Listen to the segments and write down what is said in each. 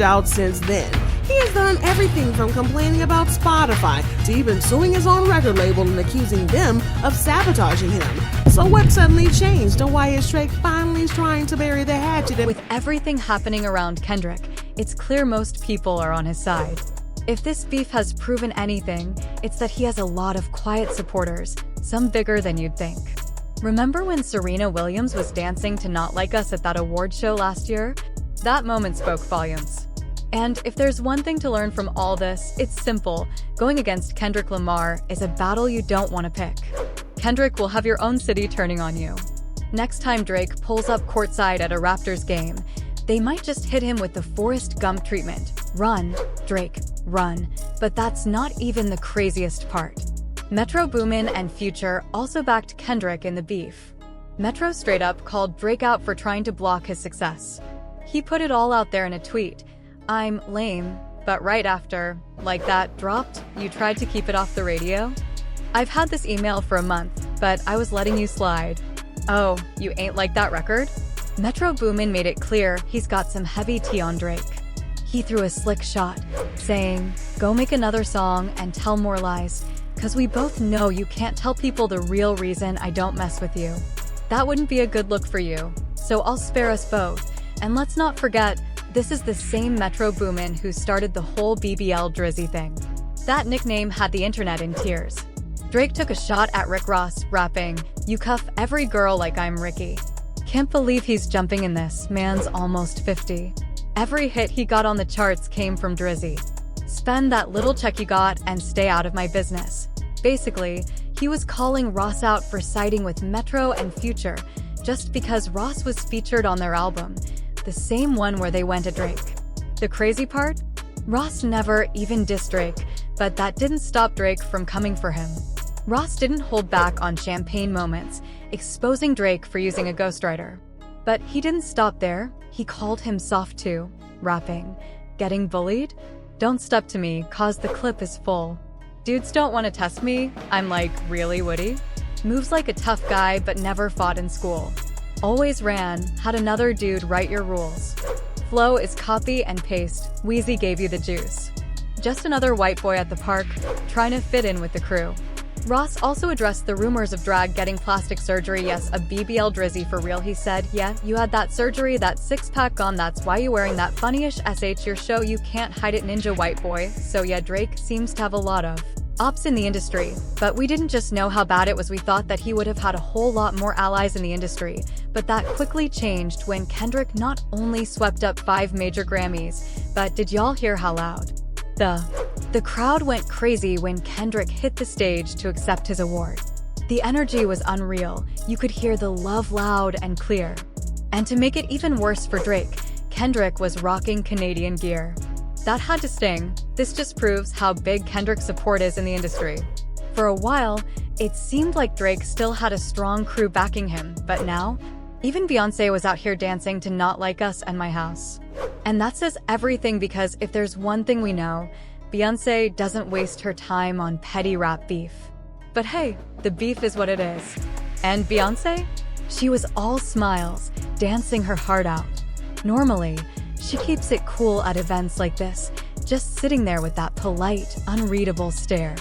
out since then. He has done everything from complaining about Spotify to even suing his own record label and accusing them of sabotaging him. So what suddenly changed, and why is Drake finally trying to bury the hatchet? With everything happening around Kendrick, it's clear most people are on his side. If this beef has proven anything, it's that he has a lot of quiet supporters, some bigger than you'd think. Remember when Serena Williams was dancing to Not Like Us at that award show last year? That moment spoke volumes. And if there's one thing to learn from all this, it's simple. Going against Kendrick Lamar is a battle you don't want to pick. Kendrick will have your own city turning on you. Next time Drake pulls up courtside at a Raptors game, they might just hit him with the Forrest Gump treatment. Run, Drake, run. But that's not even the craziest part. Metro Boomin and Future also backed Kendrick in the beef. Metro straight up called Drake out for trying to block his success. He put it all out there in a tweet. "I'm lame, but right after, like that dropped, you tried to keep it off the radio? I've had this email for a month, but I was letting you slide. Oh, you ain't like that record?" Metro Boomin made it clear he's got some heavy tea on Drake. He threw a slick shot, saying, "Go make another song and tell more lies, 'cause we both know you can't tell people the real reason I don't mess with you. That wouldn't be a good look for you, so I'll spare us both. And let's not forget, this is the same Metro Boomin who started the whole BBL Drizzy thing." That nickname had the internet in tears. Drake took a shot at Rick Ross, rapping, "You cuff every girl like I'm Ricky. Can't believe he's jumping in this, man's almost 50. Every hit he got on the charts came from Drizzy. Spend that little check you got and stay out of my business." Basically, he was calling Ross out for siding with Metro and Future just because Ross was featured on their album, the same one where they went at Drake. The crazy part? Ross never even dissed Drake, but that didn't stop Drake from coming for him. Ross didn't hold back on champagne moments, exposing Drake for using a ghostwriter. But he didn't stop there. He called him soft too, rapping, "Getting bullied? Don't step to me, 'cause the clip is full. Dudes don't want to test me. I'm like, really, Woody? Moves like a tough guy but never fought in school. Always ran, had another dude write your rules. Flow is copy and paste, Wheezy gave you the juice. Just another white boy at the park, trying to fit in with the crew." Ross also addressed the rumors of Drag getting plastic surgery. "Yes, a BBL Drizzy for real," he said. "Yeah, you had that surgery, that six-pack gone, that's why you wearing that funnyish SH your show, you can't hide it, ninja white boy." So yeah, Drake seems to have a lot of ops in the industry, but we didn't just know how bad it was, we thought that he would have had a whole lot more allies in the industry. But that quickly changed when Kendrick not only swept up 5 major Grammys, but did y'all hear how loud? The crowd went crazy when Kendrick hit the stage to accept his award. The energy was unreal. You could hear the love loud and clear. And to make it even worse for Drake, Kendrick was rocking Canadian gear. That had to sting. This just proves how big Kendrick's support is in the industry. For a while, it seemed like Drake still had a strong crew backing him, but now, even Beyoncé was out here dancing to Not Like Us and My House. And that says everything, because if there's one thing we know, Beyoncé doesn't waste her time on petty rap beef. But hey, the beef is what it is. And Beyoncé? She was all smiles, dancing her heart out. Normally, she keeps it cool at events like this, just sitting there with that polite, unreadable stare.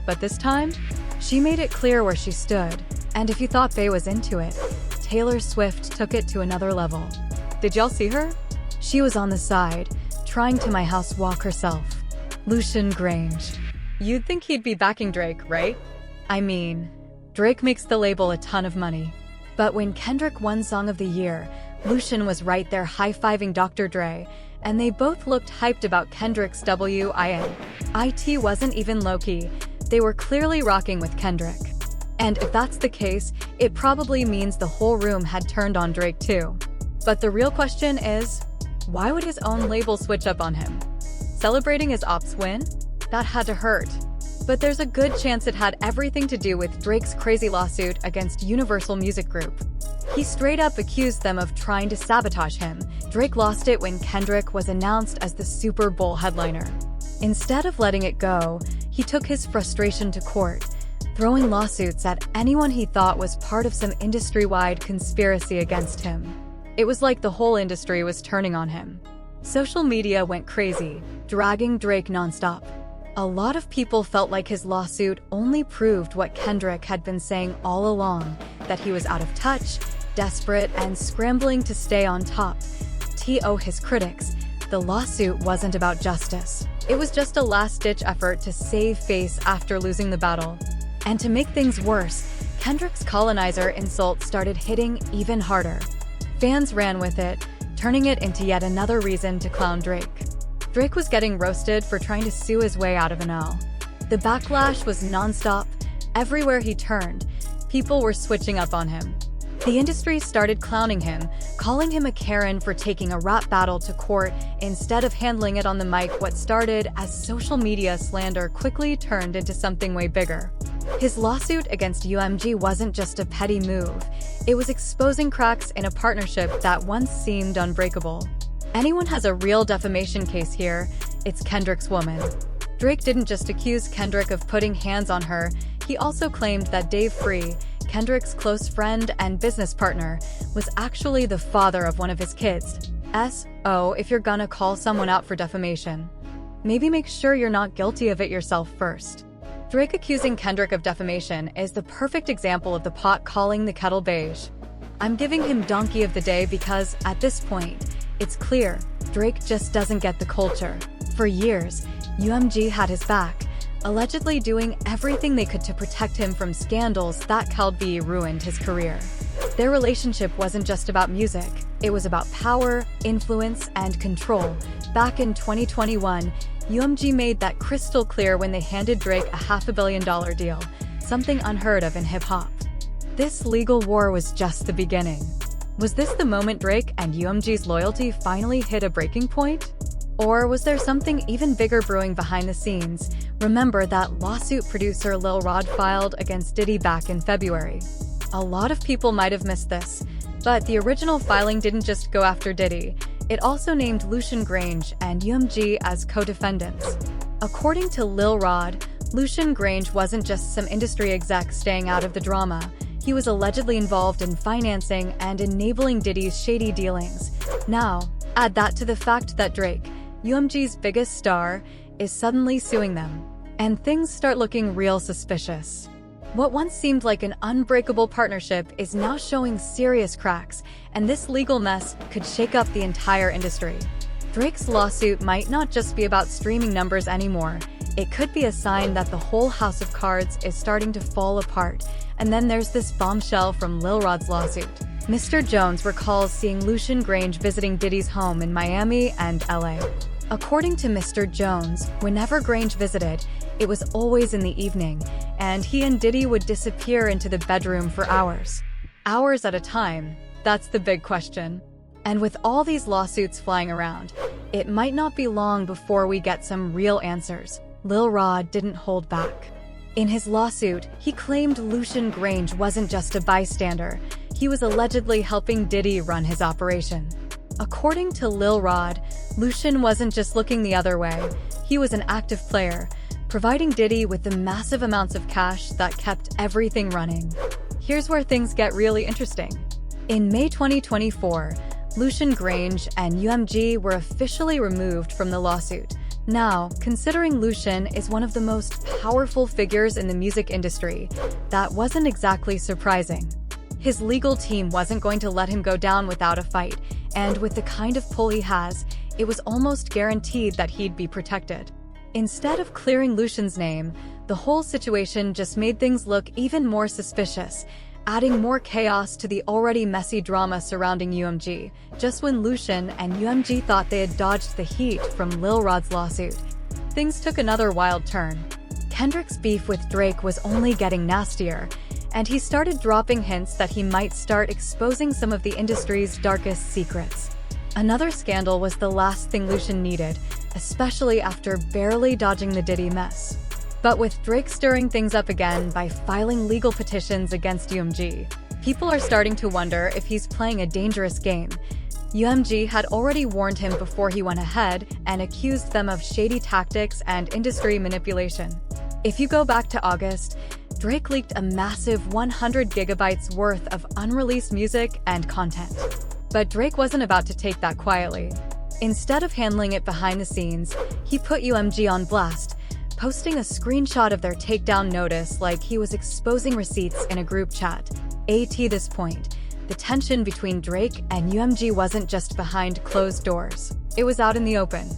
But this time, she made it clear where she stood. And if you thought Bey was into it, Taylor Swift took it to another level. Did y'all see her? She was on the side, trying to My House walk herself. Lucian Grange. You'd think he'd be backing Drake, right? I mean, Drake makes the label a ton of money. But when Kendrick won Song of the Year, Lucian was right there high-fiving Dr. Dre, and they both looked hyped about Kendrick's win. It wasn't even low-key. They were clearly rocking with Kendrick. And if that's the case, it probably means the whole room had turned on Drake too. But the real question is, why would his own label switch up on him? Celebrating his ops win? That had to hurt. But there's a good chance it had everything to do with Drake's crazy lawsuit against Universal Music Group. He straight up accused them of trying to sabotage him. Drake lost it when Kendrick was announced as the Super Bowl headliner. Instead of letting it go, he took his frustration to court, throwing lawsuits at anyone he thought was part of some industry-wide conspiracy against him. It was like the whole industry was turning on him. Social media went crazy, dragging Drake nonstop. A lot of people felt like his lawsuit only proved what Kendrick had been saying all along, that he was out of touch, desperate, and scrambling to stay on top. To his critics, the lawsuit wasn't about justice. It was just a last-ditch effort to save face after losing the battle. And to make things worse, Kendrick's colonizer insult started hitting even harder. Fans ran with it, turning it into yet another reason to clown Drake. Drake was getting roasted for trying to sue his way out of an L. The backlash was nonstop. Everywhere he turned, people were switching up on him. The industry started clowning him, calling him a Karen for taking a rap battle to court instead of handling it on the mic. What started as social media slander quickly turned into something way bigger. His lawsuit against UMG wasn't just a petty move. It was exposing cracks in a partnership that once seemed unbreakable. Anyone has a real defamation case here, it's Kendrick's woman. Drake didn't just accuse Kendrick of putting hands on her, he also claimed that Dave Free, Kendrick's close friend and business partner, was actually the father of one of his kids. So, if you're gonna call someone out for defamation, maybe make sure you're not guilty of it yourself first. Drake accusing Kendrick of defamation is the perfect example of the pot calling the kettle beige. I'm giving him donkey of the day because, at this point, it's clear Drake just doesn't get the culture. For years, UMG had his back, allegedly doing everything they could to protect him from scandals that could be ruined his career. Their relationship wasn't just about music, it was about power, influence, and control. Back in 2021, UMG made that crystal clear when they handed Drake a $500 million deal, something unheard of in hip-hop. This legal war was just the beginning. Was this the moment Drake and UMG's loyalty finally hit a breaking point? Or was there something even bigger brewing behind the scenes? Remember that lawsuit producer Lil Rod filed against Diddy back in February. A lot of people might have missed this, but the original filing didn't just go after Diddy. It also named Lucian Grange and UMG as co-defendants. According to Lil Rod, Lucian Grange wasn't just some industry exec staying out of the drama. He was allegedly involved in financing and enabling Diddy's shady dealings. Now, add that to the fact that Drake, UMG's biggest star, is suddenly suing them, and things start looking real suspicious. What once seemed like an unbreakable partnership is now showing serious cracks, and this legal mess could shake up the entire industry. Drake's lawsuit might not just be about streaming numbers anymore. It could be a sign that the whole house of cards is starting to fall apart. And then there's this bombshell from Lil Rod's lawsuit. Mr. Jones recalls seeing Lucian Grange visiting Diddy's home in Miami and LA. According to Mr. Jones, whenever Grange visited, it was always in the evening, and he and Diddy would disappear into the bedroom for hours. Hours at a time, that's the big question. And with all these lawsuits flying around, it might not be long before we get some real answers. Lil Rod didn't hold back. In his lawsuit, he claimed Lucian Grange wasn't just a bystander. He was allegedly helping Diddy run his operation. According to Lil Rod, Lucian wasn't just looking the other way. He was an active player, providing Diddy with the massive amounts of cash that kept everything running. Here's where things get really interesting. In May 2024, Lucian Grange and UMG were officially removed from the lawsuit. Now, considering Lucian is one of the most powerful figures in the music industry, that wasn't exactly surprising. His legal team wasn't going to let him go down without a fight, and with the kind of pull he has, it was almost guaranteed that he'd be protected. Instead of clearing Lucian's name, the whole situation just made things look even more suspicious, adding more chaos to the already messy drama surrounding UMG. Just when Lucian and UMG thought they had dodged the heat from Lil Rod's lawsuit, things took another wild turn. Kendrick's beef with Drake was only getting nastier, and he started dropping hints that he might start exposing some of the industry's darkest secrets. Another scandal was the last thing Lucian needed, especially after barely dodging the Diddy mess. But with Drake stirring things up again by filing legal petitions against UMG, people are starting to wonder if he's playing a dangerous game. UMG had already warned him before he went ahead and accused them of shady tactics and industry manipulation. If you go back to August, Drake leaked a massive 100 gigabytes worth of unreleased music and content. But Drake wasn't about to take that quietly. Instead of handling it behind the scenes, he put UMG on blast, posting a screenshot of their takedown notice like he was exposing receipts in a group chat. At this point, the tension between Drake and UMG wasn't just behind closed doors. It was out in the open.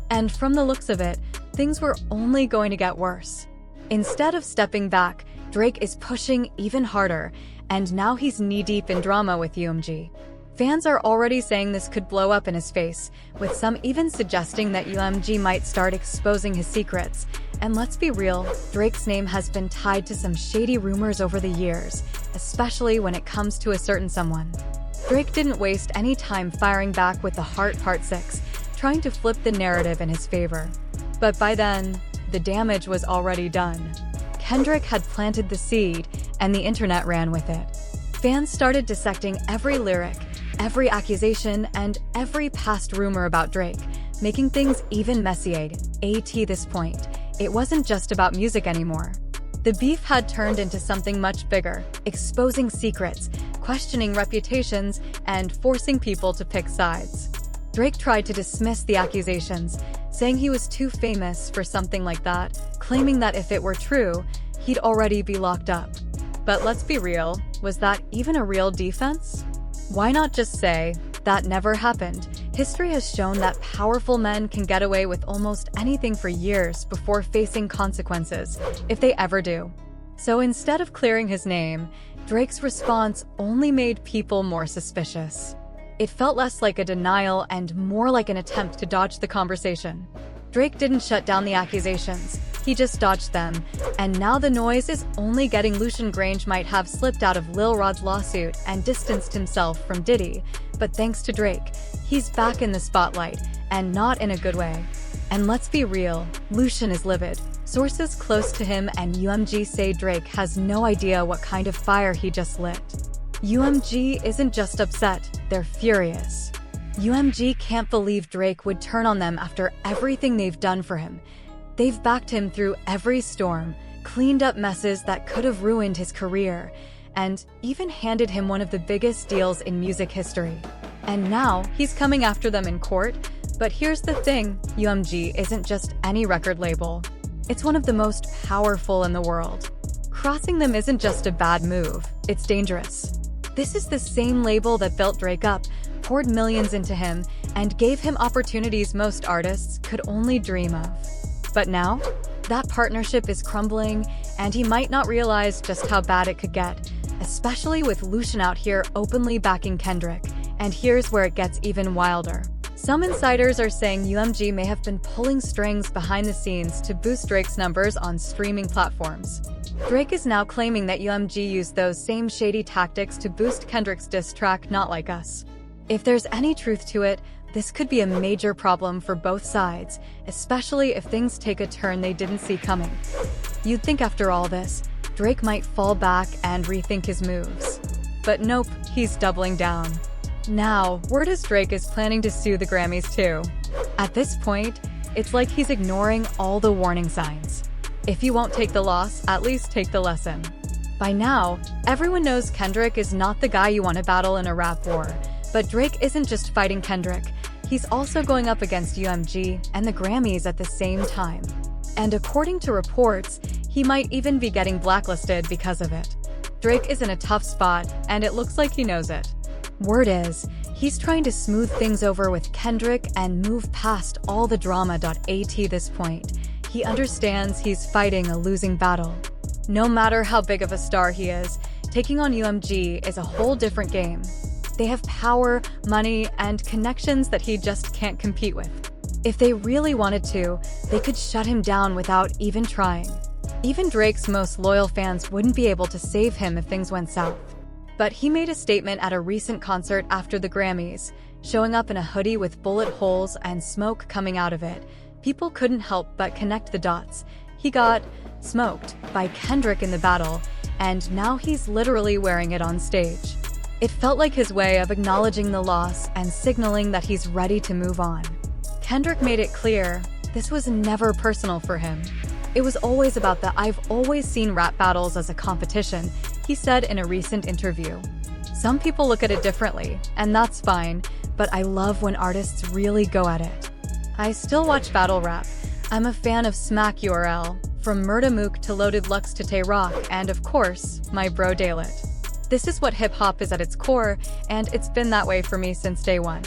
And from the looks of it, things were only going to get worse. Instead of stepping back, Drake is pushing even harder, and now he's knee-deep in drama with UMG. Fans are already saying this could blow up in his face, with some even suggesting that UMG might start exposing his secrets. And let's be real, Drake's name has been tied to some shady rumors over the years, especially when it comes to a certain someone. Drake didn't waste any time firing back with The Heart Part 6, trying to flip the narrative in his favor. But by then, the damage was already done. Kendrick had planted the seed, and the internet ran with it. Fans started dissecting every lyric, every accusation, and every past rumor about Drake, making things even messier. At this point, it wasn't just about music anymore. The beef had turned into something much bigger, exposing secrets, questioning reputations, and forcing people to pick sides. Drake tried to dismiss the accusations, saying he was too famous for something like that, claiming that if it were true, he'd already be locked up. But let's be real, was that even a real defense? Why not just say, that never happened? History has shown that powerful men can get away with almost anything for years before facing consequences, if they ever do. So instead of clearing his name, Drake's response only made people more suspicious. It felt less like a denial and more like an attempt to dodge the conversation. Drake didn't shut down the accusations, he just dodged them, and now the noise is only getting loose. Grange might have slipped out of Lil Rod's lawsuit and distanced himself from Diddy, but thanks to Drake, he's back in the spotlight, and not in a good way. And let's be real, Lucian is livid. Sources close to him and UMG say Drake has no idea what kind of fire he just lit. UMG isn't just upset, they're furious. UMG can't believe Drake would turn on them after everything they've done for him. They've backed him through every storm, cleaned up messes that could have ruined his career, and even handed him one of the biggest deals in music history. And now, he's coming after them in court. But here's the thing, UMG isn't just any record label. It's one of the most powerful in the world. Crossing them isn't just a bad move, it's dangerous. This is the same label that built Drake up, poured millions into him, and gave him opportunities most artists could only dream of. But now, that partnership is crumbling, and he might not realize just how bad it could get, especially with Lucian out here openly backing Kendrick. And here's where it gets even wilder. Some insiders are saying UMG may have been pulling strings behind the scenes to boost Drake's numbers on streaming platforms. Drake is now claiming that UMG used those same shady tactics to boost Kendrick's diss track Not Like Us. If there's any truth to it, this could be a major problem for both sides, especially if things take a turn they didn't see coming. You'd think after all this, Drake might fall back and rethink his moves. But nope, he's doubling down. Now, word is Drake is planning to sue the Grammys too. At this point, it's like he's ignoring all the warning signs. If you won't take the loss, at least take the lesson. By now, everyone knows Kendrick is not the guy you want to battle in a rap war. But Drake isn't just fighting Kendrick, he's also going up against UMG and the Grammys at the same time. And according to reports, he might even be getting blacklisted because of it. Drake is in a tough spot, and it looks like he knows it. Word is, he's trying to smooth things over with Kendrick and move past all the drama. At this point, he understands he's fighting a losing battle. No matter how big of a star he is, taking on UMG is a whole different game. They have power, money, and connections that he just can't compete with. If they really wanted to, they could shut him down without even trying. Even Drake's most loyal fans wouldn't be able to save him if things went south. But he made a statement at a recent concert after the Grammys, showing up in a hoodie with bullet holes and smoke coming out of it. People couldn't help but connect the dots. He got smoked by Kendrick in the battle, and now he's literally wearing it on stage. It felt like his way of acknowledging the loss and signaling that he's ready to move on. Kendrick made it clear, this was never personal for him. It was always about the "I've always seen rap battles as a competition," he said in a recent interview. Some people look at it differently, and that's fine, but I love when artists really go at it. I still watch battle rap. I'm a fan of Smack URL, from Murda Mook to Loaded Lux to Tay Rock, and of course, my bro Daylit. This is what hip-hop is at its core, and it's been that way for me since day one.